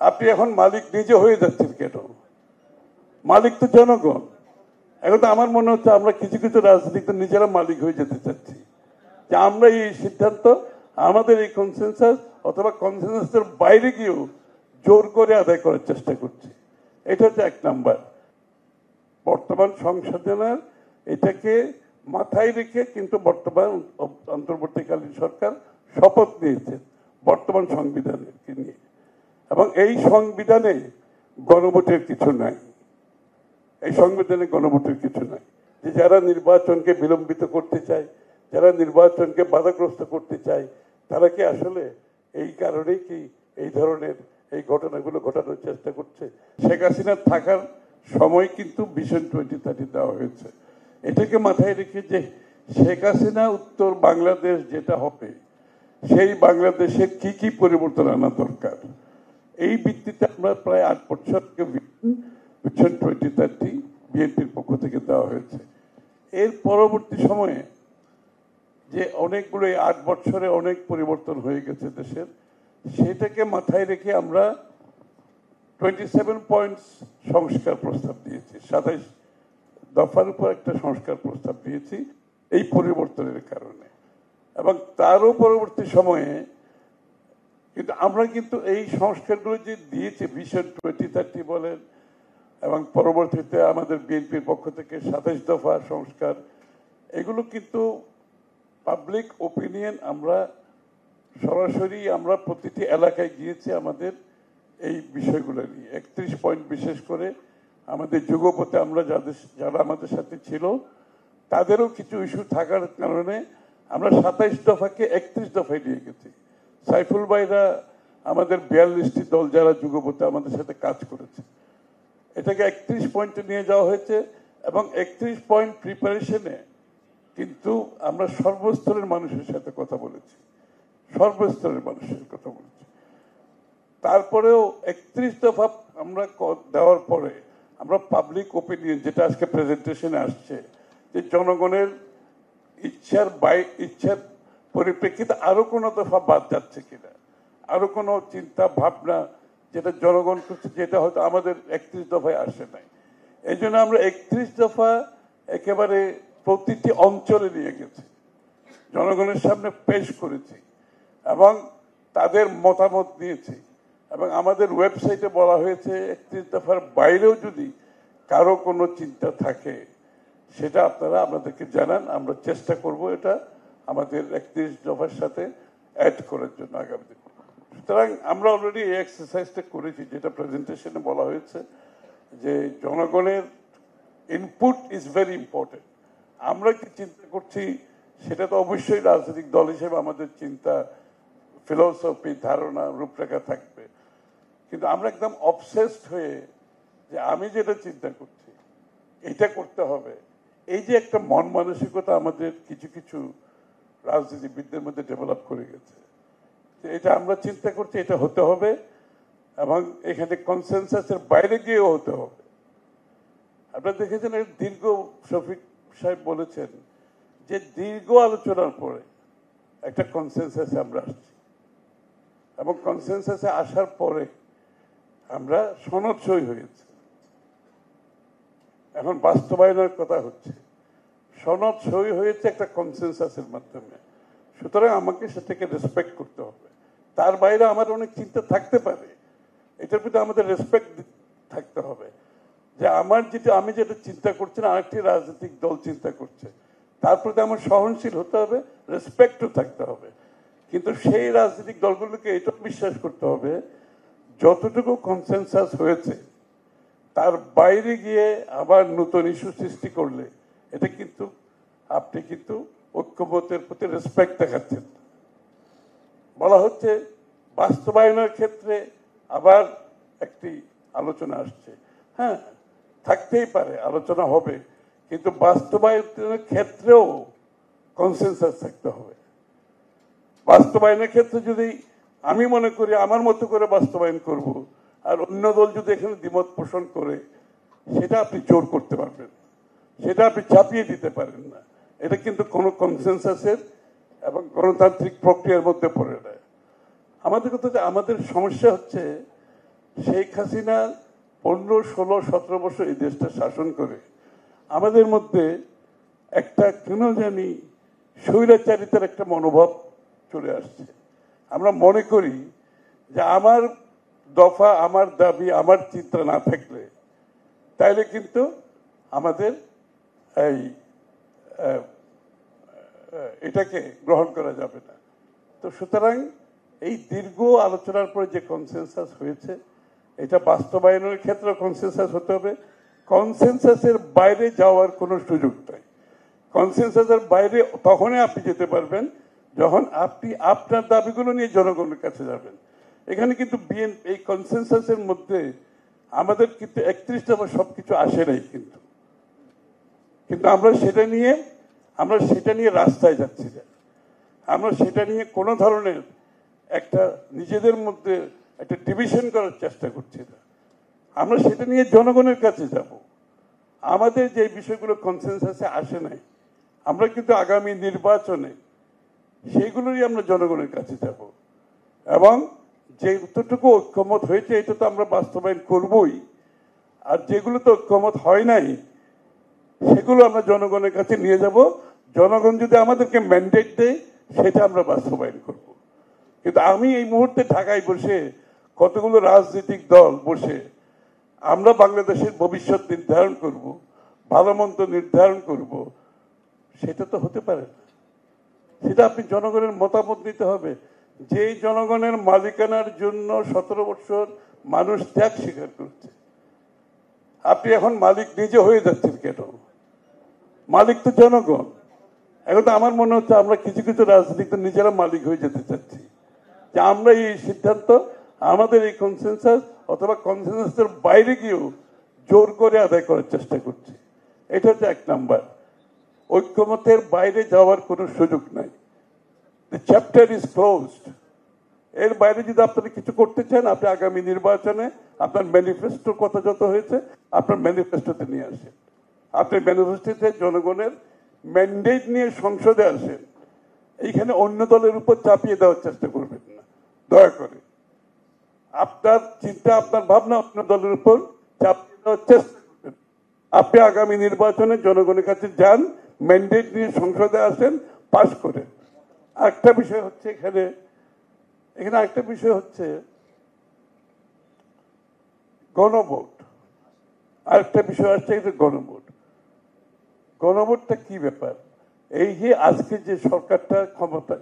আপনি এখন মালিক নিজে হয়ে যাচ্ছেন কেন? মালিক তো জনগণ। এখন তো আমার মনে হচ্ছে আমরা কিছু কিছু রাজনীতিক তো নিজেরা মালিক হয়ে যেতে চাচ্ছি, যে আমরা এই সিদ্ধান্ত আমাদের এই কনসেনসাস অথবা কনসেনসাসের বাইরে গিয়েও জোর করে আদায় করার চেষ্টা করছি। এটা হচ্ছে এক নাম্বার। বর্তমান সংশোধনের এটাকে মাথায় রেখে কিন্তু বর্তমান অন্তর্বর্তীকালীন সরকার শপথ নিয়েছে বর্তমান সংবিধানকে নিয়ে, এবং এই সংবিধানে গণভোটের কিছু নাই। এই সংবিধানে গণভোটের কিছু নাই। যে যারা নির্বাচনকে বিলম্বিত করতে চায়, যারা নির্বাচনকে বাধাগ্রস্ত করতে চায়, তারা কি আসলে এই কারণেই কি এই ধরনের এই ঘটনাগুলো ঘটানোর চেষ্টা করছে? শেখ হাসিনার থাকার সময় কিন্তু ভিশন 2030 দেওয়া হয়েছে। এটাকে মাথায় রেখে যে শেখ হাসিনা উত্তর বাংলাদেশ যেটা হবে, সেই বাংলাদেশের কি কি পরিবর্তন আনা দরকার, এই ভিত্তিতে আমরা প্রায় 8 বছরকে ভিশন 2030 বিএনপির পক্ষ থেকে দেওয়া হয়েছে। এর পরবর্তী সময়ে যে অনেকগুলো 8 বছরে অনেক পরিবর্তন হয়ে গেছে দেশের, সেটাকে মাথায় রেখে আমরা 27 পয়েন্টস সংস্কার প্রস্তাব দিয়েছি, 27 দফার উপর একটা সংস্কার প্রস্তাব দিয়েছি এই পরিবর্তনের কারণে। এবং তারও পরবর্তী সময়ে কিন্তু আমরা কিন্তু এই সংস্কারগুলো যে দিয়েছি, ভিশন 2030 বলেন, এবং পরবর্তীতে আমাদের বিএনপির পক্ষ থেকে 27 দফা সংস্কার, এগুলো কিন্তু পাবলিক ওপিনিয়ন আমরা সরাসরি আমরা প্রতিটি এলাকায় গিয়েছি আমাদের এই বিষয়গুলো নিয়ে। 31 পয়েন্ট বিশেষ করে আমাদের যুগপথে আমরা যারা আমাদের সাথে ছিল তাদেরও কিছু ইস্যু থাকার কারণে আমরা 27 দফাকে 31 দফায় নিয়ে গেছি। সাইফুল ভাইরা আমাদের 42টি দল যারা যুগপথে আমাদের সাথে কাজ করেছে, এটাকে 31 পয়েন্টে নিয়ে যাওয়া হয়েছে। এবং 31 পয়েন্ট প্রিপারেশনে কিন্তু আমরা সর্বস্তরের মানুষের সাথে কথা বলেছি, সর্বস্তরের মানুষের কথা বলেছি। তারপরেও 31 দফা আমরা দেওয়ার পরে আমরা পাবলিক ওপিনিয়ন, যেটা আজকে প্রেজেন্টেশনে আসছে, যে জনগণের ইচ্ছার পরিপ্রেক্ষিতে আরো কোনো দফা বাদ যাচ্ছে কিনা, আরো কোনো চিন্তা ভাবনা যেটা জনগণ করছে, যেটা হয়তো আমাদের 31 দফায় আসে নাই। এই জন্য আমরা 31 দফা একেবারে প্রতিটি অঞ্চলে নিয়ে গেছি, জনগণের সামনে পেশ করেছি এবং তাদের মতামত নিয়েছি। এবং আমাদের ওয়েবসাইটে বলা হয়েছে 31 দফার বাইরেও যদি কারো কোনো চিন্তা থাকে সেটা আপনারা আমাদেরকে জানান, আমরা চেষ্টা করব এটা আমাদের 31 দফার সাথে অ্যাড করার জন্য আগামী দিন। সুতরাং আমরা অলরেডি এই এক্সারসাইজটা করেছি, যেটা প্রেজেন্টেশনে বলা হয়েছে যে জনগণের ইনপুট ইজ ভেরি ইম্পর্টেন্ট। আমরা কি চিন্তা করছি সেটা তো অবশ্যই রাজনৈতিক দল হিসেবে আমাদের চিন্তা, ফিলোসফি, ধারণা, রূপরেখা থাকবে, কিন্তু আমরা একদম অবসেসড হয়ে যে আমি যেটা চিন্তা করছি এটা করতে হবে, এই যে একটা মন মানসিকতা আমাদের কিছু কিছু রাজনীতিবিদদের মধ্যে ডেভেলপ করে গেছে, এটা আমরা চিন্তা করছি এটা হতে হবে এবং এখানে কনসেনসাসের বাইরে গিয়েও হতে হবে। আপনারা দেখেছেন দীর্ঘ, শফিক সাহেব বলেছেন যে দীর্ঘ আলোচনার পরে একটা কনসেনসাসে আমরা আসছি, এবং কনসেনসাসে আসার পরে আমরা সনদ সই হয়েছে, এখন বাস্তবায়নের কথা হচ্ছে। সনদ সই হয়েছে একটা কনসেনসাসের মাধ্যমে, সুতরাং আমাকে সেটাকে রেসপেক্ট করতে হবে। তার বাইরে আমার অনেক চিন্তা থাকতে পারে, এটার প্রতি আমাদের রেসপেক্ট থাকতে হবে যে আমি যেটা চিন্তা করছি না আরেকটি রাজনৈতিক দল চিন্তা করছে, তার প্রতি আমার সহনশীল হতে হবে, রেসপেক্টও থাকতে হবে। কিন্তু সেই রাজনৈতিক দলগুলোকে এটাও বিশ্বাস করতে হবে যতটুকু কনসেনসাস হয়েছে তার বাইরে গিয়ে আবার নতুন ইস্যু সৃষ্টি করলে এটা কিন্তু আপনি কিন্তু ঐক্যবোধের প্রতি রেসপেক্ট দেখাচ্ছেন। বলা হচ্ছে বাস্তবায়নের ক্ষেত্রে আবার একটি আলোচনা আসছে, হ্যাঁ থাকতেই পারে, আলোচনা হবে, কিন্তু বাস্তবায়নের ক্ষেত্রেও কনসেনসাস থাকতে হবে। বাস্তবায়নের ক্ষেত্রে যদি আমি মনে করি আমার মতো করে বাস্তবায়ন করব, আর অন্য দল যদি এখানে দ্বিমত পোষণ করে, সেটা আপনি জোর করতে পারবেন, সেটা আপনি চাপিয়ে দিতে পারেন না। এটা কিন্তু কোনো কনসেনসাসের এবং গণতান্ত্রিক প্রক্রিয়ার মধ্যে পড়ে না। আমাদের কথা, আমাদের সমস্যা হচ্ছে শেখ হাসিনা 15, 16, 17 বছর এই দেশটা শাসন করে আমাদের মধ্যে একটা কেন জানি স্বৈরাচারিতার একটা মনোভাব চলে আসছে। আমরা মনে করি যে আমার দফা, আমার দাবি, আমার চিন্তা না থাকলে তাইলে কিন্তু আমাদের এই এটাকে গ্রহণ করা যাবে না। তো সুতরাং এই দীর্ঘ আলোচনার পরে যে কনসেনসাস হয়েছে, এটা বাস্তবায়নের ক্ষেত্রে কনসেনসাস হতে হবে। কনসেনসাসের বাইরে যাওয়ার কোনো সুযোগ নাই। কনসেনসাসের বাইরে তখনই আপনি যেতে পারবেন যখন আপনি আপনার দাবিগুলো নিয়ে জনগণের কাছে যাবেন। এখানে কিন্তু এই কনসেনসাসের মধ্যে আমাদের কিন্তু 31 দফা সবকিছু আসে নাই, কিন্তু আমরা সেটা নিয়ে রাস্তায় যাচ্ছি না। আমরা সেটা নিয়ে কোনো ধরনের একটা নিজেদের মধ্যে একটা ডিভিশন করার চেষ্টা করছি না। আমরা সেটা নিয়ে জনগণের কাছে যাব। আমাদের যে বিষয়গুলো কনসেনসাসে আসে নাই, আমরা কিন্তু আগামী নির্বাচনে সেইগুলোরই আমরা জনগণের কাছে যাব, এবং যেটুকু ঐক্যমত হয়েছে এটা তো আমরা বাস্তবায়ন করবই, আর যেগুলো তো ঐক্যমত হয় নাই সেগুলো আমরা জনগণের কাছে নিয়ে যাব। জনগণ যদি আমাদেরকে ম্যান্ডেট দেয় সেটা আমরা বাস্তবায়ন করব। কিন্তু আমি এই মুহূর্তে ঢাকায় বসে কতগুলো রাজনৈতিক দল বসে আমরা বাংলাদেশের ভবিষ্যৎ নির্ধারণ করব, ভালো মন্দ নির্ধারণ করব, সেটা তো হতে পারে না। সেটা আপনি জনগণের মতামত নিতে হবে। যেই জনগণের মালিকানার জন্য 17 বছর মানুষ ত্যাগ স্বীকার করছে, আপনি এখন মালিক নিজে হয়ে যাচ্ছেন কেন? মালিক তো জনগণ। এখন তো আমার মনে হচ্ছে আমরা কিছু কিছু রাজনীতি নিজেরা মালিক হয়ে যেতে চাচ্ছি, যে আমরা এই সিদ্ধান্ত আমাদের এই কনসেনসাস অথবা কনসেনসাসের বাইরে গিয়েও জোর করে আদায় করার চেষ্টা করছি। এটা হচ্ছে 1 নাম্বার। ঐক্যমতের বাইরে যাওয়ার কোনো সুযোগ নাই। The chapter is closed. এর বাইরে যদি আপনারা কিছু করতে চান, আপনি আগামী নির্বাচনে আপনার ম্যানিফেস্টোর কথা যত হয়েছে আপনার ম্যানিফেস্টোতে নিয়ে আসেন। আপনি ম্যানিফেস্টোতে জনগণের ম্যান্ডেট নিয়ে সংসদে আসেন। এইখানে অন্য দলের উপর চাপিয়ে দেওয়ার চেষ্টা করবেন না, দয়া করে। আপনার চিন্তা, আপনার ভাবনা অন্য দলের উপর চাপিয়ে দেওয়ার চেষ্টা করবেন। আপনি আগামী নির্বাচনে জনগণের কাছে যান, ম্যান্ডেট নিয়ে সংসদে আসেন, পাশ করেন। আরেকটা বিষয় হচ্ছে এখানে আরেকটা বিষয় হচ্ছে গণভোট। আরেকটা বিষয় আসছে গণভোট। গণভোটটা কি ব্যাপার? এই যে আজকে যে সরকারটা ক্ষমতা,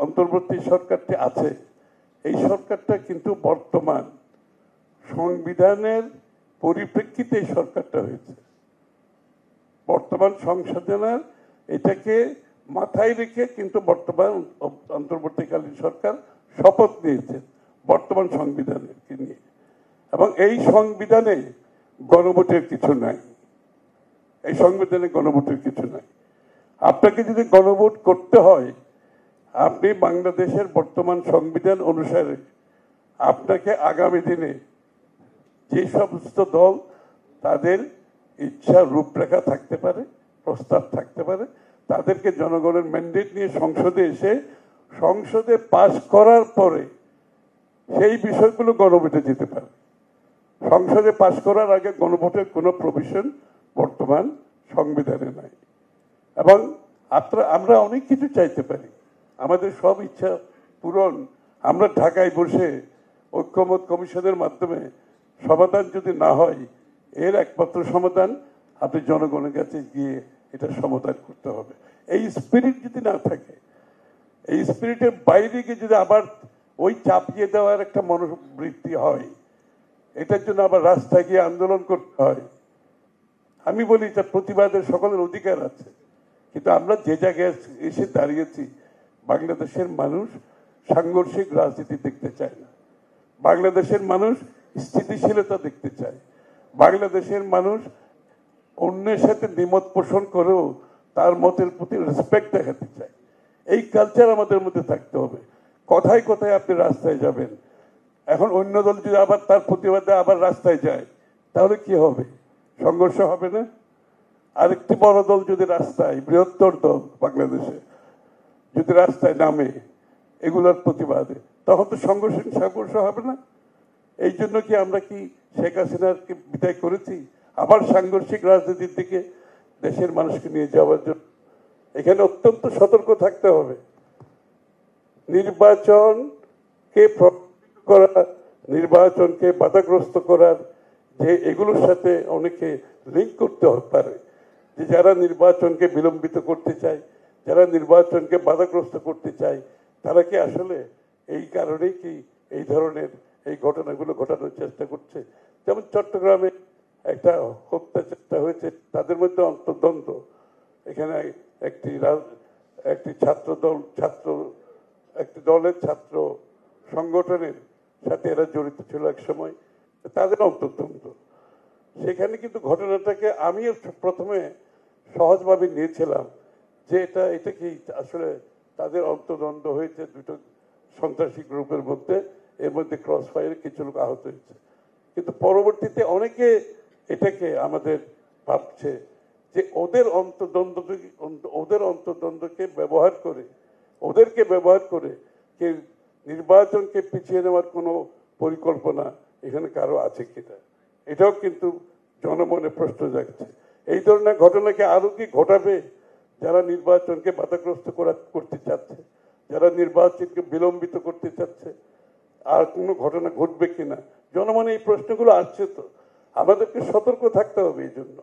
অন্তর্বর্তী সরকারটি আছে, এই সরকারটা কিন্তু বর্তমান সংবিধানের পরিপ্রেক্ষিতে এই সরকারটা হয়েছে। বর্তমান সংশোধনের এটাকে মাথায় রেখে কিন্তু বর্তমান অন্তর্বর্তীকালীন সরকার শপথ নিয়েছে বর্তমান সংবিধানকে নিয়ে, এবং এই সংবিধানে গণভোটের কিছু নাই। এই সংবিধানে গণভোটের কিছু নাই। আপনাকে যদি গণভোট করতে হয়, আপনি বাংলাদেশের বর্তমান সংবিধান অনুসারে আপনাকে আগামী দিনে যে সমস্ত দল তাদের ইচ্ছা রূপরেখা থাকতে পারে, প্রস্তাব থাকতে পারে, তাদেরকে জনগণের ম্যান্ডেট নিয়ে সংসদে এসে সংসদে পাশ করার পরে সেই বিষয়গুলো গণভোটে যেতে পারে। সংসদে পাশ করার আগে গণভোটের কোনো প্রভিশন বর্তমান সংবিধানে নাই। এবং আমরা অনেক কিছু চাইতে পারি, আমাদের সব ইচ্ছা পূরণ আমরা ঢাকায় বসে ঐক্যমত কমিশনের মাধ্যমে সমাধান যদি না হয়, এর একমাত্র সমাধান আপনি জনগণের কাছে গিয়ে এটা সমাধান করতে হবে। এই স্পিরিট যদি না থাকে, এই স্পিরিটের বাইরে গিয়ে যদি আবার ওই চাপিয়ে দেওয়ার একটা মনোবৃত্তি হয়, এটার জন্য আবার রাস্তায় গিয়ে আন্দোলন করতে হয়, আমি বলি এটা প্রতিবাদের সকলের অধিকার আছে। কিন্তু আমরা যে জায়গায় এসে দাঁড়িয়েছি, বাংলাদেশের মানুষ সাংঘর্ষিক রাজনীতি দেখতে চায় না। বাংলাদেশের মানুষ স্থিতিশীলতা দেখতে চায়। বাংলাদেশের মানুষ অন্যের সাথে দ্বিমত পোষণ করেও তার মতের প্রতি রেসপেক্ট দেখাতে চায়। এই কালচার আমাদের মধ্যে থাকতে হবে। কথায় কথায় আপনি রাস্তায় যাবেন, এখন অন্য দল যদি আবার তার প্রতিবাদে আবার রাস্তায় যায়, তাহলে কি হবে? সংঘর্ষ হবে না? আরেকটি বড় দল যদি রাস্তায়, বৃহত্তর দল বাংলাদেশে যদি রাস্তায় নামে এগুলোর প্রতিবাদে, তখন তো সংঘর্ষ হবে না? এই জন্য কি আমরা কি শেখ হাসিনাকে বিদায় করেছি আবার সাংঘর্ষিক রাজনীতির দিকে দেশের মানুষকে নিয়ে যাওয়ার জন্য? এখানে অত্যন্ত সতর্ক থাকতে হবে। নির্বাচনকে প্রভাবিত করা, নির্বাচনকে বাধাগ্রস্ত করার যে এগুলোর সাথে অনেকে লিঙ্ক করতে পারে, যে যারা নির্বাচনকে বিলম্বিত করতে চায়, যারা নির্বাচনকে বাধাগ্রস্ত করতে চায়, তারা কি আসলে এই কারণেই কি এই ধরনের এই ঘটনাগুলো ঘটানোর চেষ্টা করছে? যেমন চট্টগ্রামে একটা হত্যা চেষ্টা হয়েছে, তাদের মধ্যে অন্তর্দ্বন্দ্ব। এখানে একটি একটি দলের ছাত্র সংগঠনের সাথে এরা জড়িত ছিল এক সময়, তাদের অন্তর্দ্বন্দ্ব। সেখানে কিন্তু ঘটনাটাকে আমিও প্রথমে সহজভাবে নিয়েছিলাম যে এটা কি আসলে তাদের অন্তর্দ্বন্দ্ব হয়েছে দুটো সন্ত্রাসী গ্রুপের মধ্যে, এর মধ্যে ক্রস ফায়ারে কিছু লোক আহত হয়েছে। কিন্তু পরবর্তীতে অনেকে এটাকে আমাদের ভাবছে যে ওদের অন্তর্দ্বন্দ্বকে ওদেরকে ব্যবহার করে কে নির্বাচনকে পিছিয়ে নেওয়ার কোনো পরিকল্পনা এখানে কারো আছে কিনা, এটাও কিন্তু জনমনে প্রশ্ন জাগছে। এই ধরনের ঘটনাকে আরো কি ঘটাবে যারা নির্বাচনকে বাধাগ্রস্ত করতে চাচ্ছে, যারা নির্বাচনকে বিলম্বিত করতে চাচ্ছে? আর কোনো ঘটনা ঘটবে কিনা জনমনে এই প্রশ্নগুলো আসছে। তো আমাদেরকে সতর্ক থাকতে হবে এই জন্য।